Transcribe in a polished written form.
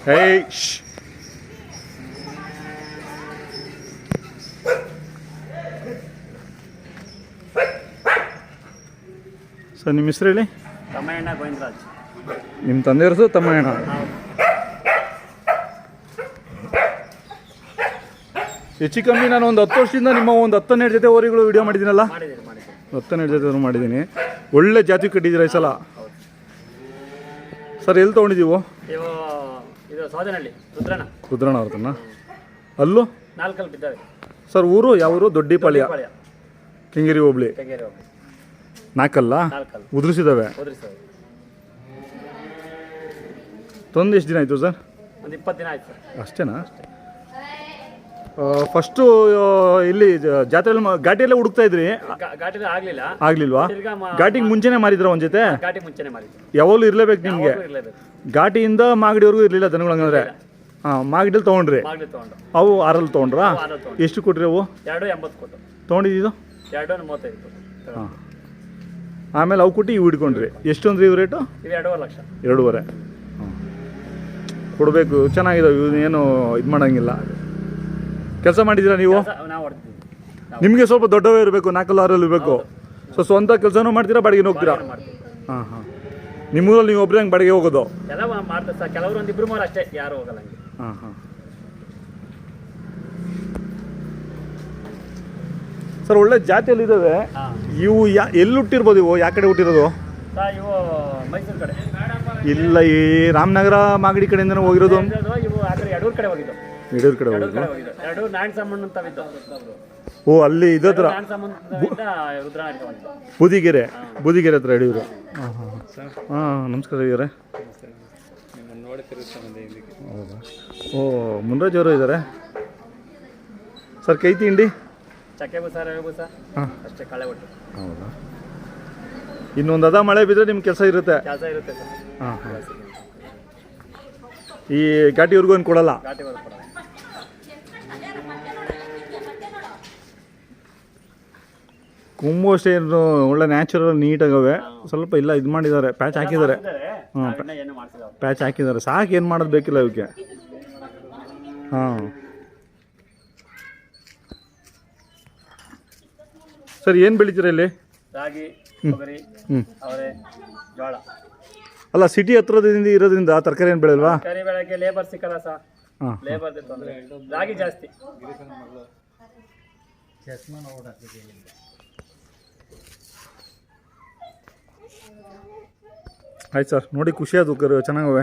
ಏಯ್ ಸರ್ ನಿಮ್ಮ ಹೆಸರು ಹೇಳಿ. ತಮ್ಮಯ್ಯಣ್ಣ ಗೋವಿಂದರಾಜ್. ನಿಮ್ಮ ತಂದೆಯವ್ರದು ತಮ್ಮಯ್ಯಣ್ಣ. ಹೆಚ್ಚು ಕಮ್ಮಿ ನಾನು ಒಂದು 10 ವರ್ಷದಿಂದ ನಿಮ್ಮ ಒಂದು 10-12 ಜೊತೆ ಓರಿಗಳು ವಿಡಿಯೋ ಮಾಡಿದ್ದೀನಲ್ಲ. 10-12 ಜೊತೆ ಮಾಡಿದ್ದೀನಿ. ಒಳ್ಳೆ ಜಾತಿ ಕಟ್ಟಿದ್ದೀರಾ ಈ ಸಲ. ಸರ್ ಎಲ್ಲಿ ತೊಗೊಂಡಿದ್ದೀವು? ಇದು ಸೌದನಹಳ್ಳಿ ರುದ್ರಣ್ಣ ಅವ್ರದನ್ನ. ಅಲ್ಲೂ 4 ಬಿದ್ದಾವೆ ಸರ್. ಊರು ಯಾವ ಊರು? ದೊಡ್ಡಿಪಾಳ್ಯ, ಕೆಂಗೇರಿ ಹೋಬಳಿ. 4 ಉದುರಿಸಿದಾವೆ. ತಂದು ಎಷ್ಟು ದಿನ ಆಯಿತು ಸರ್? ಒಂದು 20 ದಿನ ಆಯ್ತು. ಅಷ್ಟೇನಾ? ಫಸ್ಟು ಇಲ್ಲಿ ಜಾತ್ರೆಯಲ್ಲಿ ಘಾಟಿಯಲ್ಲೇ ಹುಡುಕ್ತಾ ಇದ್ರಿ? ಆಗ್ಲಿಲ್ವಾ? ಘಾಟಿಗೆ ಮುಂಚೆನೆ ಮಾರಿದ್ರ ಒಂದ್ ಜೊತೆ? ಯಾವಾಗಲೂ ಇರ್ಲೇಬೇಕು ನಿಮ್ಗೆ. ಘಾಟಿಯಿಂದ ಮಾಗಡಿವರೆಗೂ ಇರ್ಲಿಲ್ಲ ದನಗಳು ಹಂಗಂದ್ರೆ? ಮಾಗಡಿಯಲ್ಲಿ ತೊಗೊಂಡ್ರಿ? ಅವು 6 ತೊಗೊಂಡ್ರಾ? ಎಷ್ಟು ಕೊಟ್ರಿ ಅವು? 2.80 ತೊಗೊಂಡಿದ್ದು? 2.35. ಹಾಂ. ಆಮೇಲೆ ಅವು ಕೊಟ್ಟು ಇವು ಹಿಡ್ಕೊಂಡ್ರಿ. ಎಷ್ಟೊಂದ್ರಿ ಇವು ರೇಟು? 2.5 ಲಕ್ಷ. 2.5. ಕೊಡಬೇಕು. ಚೆನ್ನಾಗಿದಾವೆ ಇವು, ಏನು ಇದು ಮಾಡೋಂಗಿಲ್ಲ. ಕೆಲಸ ಮಾಡಿದ್ದೀರಾ ನೀವು? ನಿಮಗೆ ಸ್ವಲ್ಪ ದೊಡ್ಡವೇ ಇರಬೇಕು, 4-6 ಇರಬೇಕು. ಸೊ ಸ್ವಂತ ಕೆಲಸನೂ ಮಾಡ್ತೀರಾ, ಬಾಡಿಗೆ ಹೋಗ್ತೀರಾ? ಹಾಂ ಹಾಂ. ನಿಮ್ಮೂರಲ್ಲಿ ನೀವು ಒಬ್ಬರೇ ಹಂಗೆ ಬಾಡಿಗೆ ಹೋಗೋದು? ಕೆಲವರು ಒಂದು 2-3 ಅಷ್ಟೇ, ಯಾರು ಹೋಗಲ್ಲ. ಹಾಂ ಹಾಂ. ಸರ್ ಒಳ್ಳೆ ಜಾತಿಯಲ್ಲಿ ಇದ್ದಾವೆ ಇವು. ಎಲ್ಲಿ ಹುಟ್ಟಿರ್ಬೋದು ಇವು? ಯಾವ ಕಡೆ ಹುಟ್ಟಿರೋದು? ಇವು ಮೈಸೂರು ಕಡೆ. ಇಲ್ಲ, ಈ ರಾಮನಗರ ಮಾಗಡಿ ಕಡೆಯಿಂದನೇ ಹೋಗಿರೋದು? ಇವು ಆ ಕಡೆ ಯಡೂರು ಕಡೆ ಹೋಗಿದ್ದು. ಯಡೂರು ಕಡೆ ಹೋಗಿದ್ದು. ಯಡೂರು ನಾರಾಯಣ ಸಾಮಣ್ಣ ಅಂತ ಬಿದ್ದು. ಓ, ಅಲ್ಲಿ ಇದತ್ರ ಬೂದಿಗೆರೆ ಹತ್ರ ಯಡೂರು. ಹಾಂ ಹಾಂ ಹಾಂ. ನಮಸ್ಕಾರ ಇವರೇ. ಹೌದಾ? ಓ, ಮುನ್ರಾಜ್ ಅವರು ಇದ್ದಾರೆ ಸರ್. ಕೈ ತಿಂಡಿ ಚಕ್ಕೆ ಬೂಸ, ರವೆ ಬೂಸ ಅಷ್ಟೇ, ಕಳೆ ಒಟ್ಟು. ಹೌದಾ? ಇನ್ನೊಂದು ಅದ ಮಳೆ ಬಿದ್ದರೆ ನಿಮ್ಮ ಕೆಲಸ ಇರುತ್ತೆ. ಸರ್. ಹಾಂ ಹಾಂ. ಈ ಘಾಟಿವರೆಗೂ ಏನು ಕೊಡಲ್ಲ? ಕೊಂಬು ಅಷ್ಟೇ ಒಳ್ಳೆ ನ್ಯಾಚುರಲ್ ನೀಟಾಗವೆ. ಸ್ವಲ್ಪ ಇಲ್ಲ ಇದು ಮಾಡಿದ್ದಾರೆ, ಪ್ಯಾಚ್ ಹಾಕಿದ್ದಾರೆ. ಹಾಂ, ಪ್ಯಾಚ್ ಹಾಕಿದ್ದಾರೆ ಸಾಕು. ಏನು ಮಾಡೋದು ಬೇಕಿಲ್ಲ ಇವಕ್ಕೆ. ಹಾಂ ಸರ್. ಏನು ಬೆಳಿತೀರ ಇಲ್ಲಿ? ರಾಗಿ, ತೊಗರಿ, ಅವರೆ, ಜೋಳ. ಅಲ್ಲ, ಸಿಟಿ ಹತ್ರದಿಂದ ಇರೋದ್ರಿಂದ ತರಕಾರಿ ಏನು ಬೆಳೆಯಲ್ವಾ? ತರಕಾರಿ ಬೆಳಗ್ಗೆ ಲೇಬರ್ ಸಿಕ್ಕಲ್ಲ ಸರ್. ಲೇಬರ್ ತೊಂದರೆ. ರಾಗಿ ಜಾಸ್ತಿ. ಆಯ್ತು ಸರ್, ನೋಡಿ ಖುಷಿ ಆಯ್ತು. ಚೆನ್ನಾಗವೆ.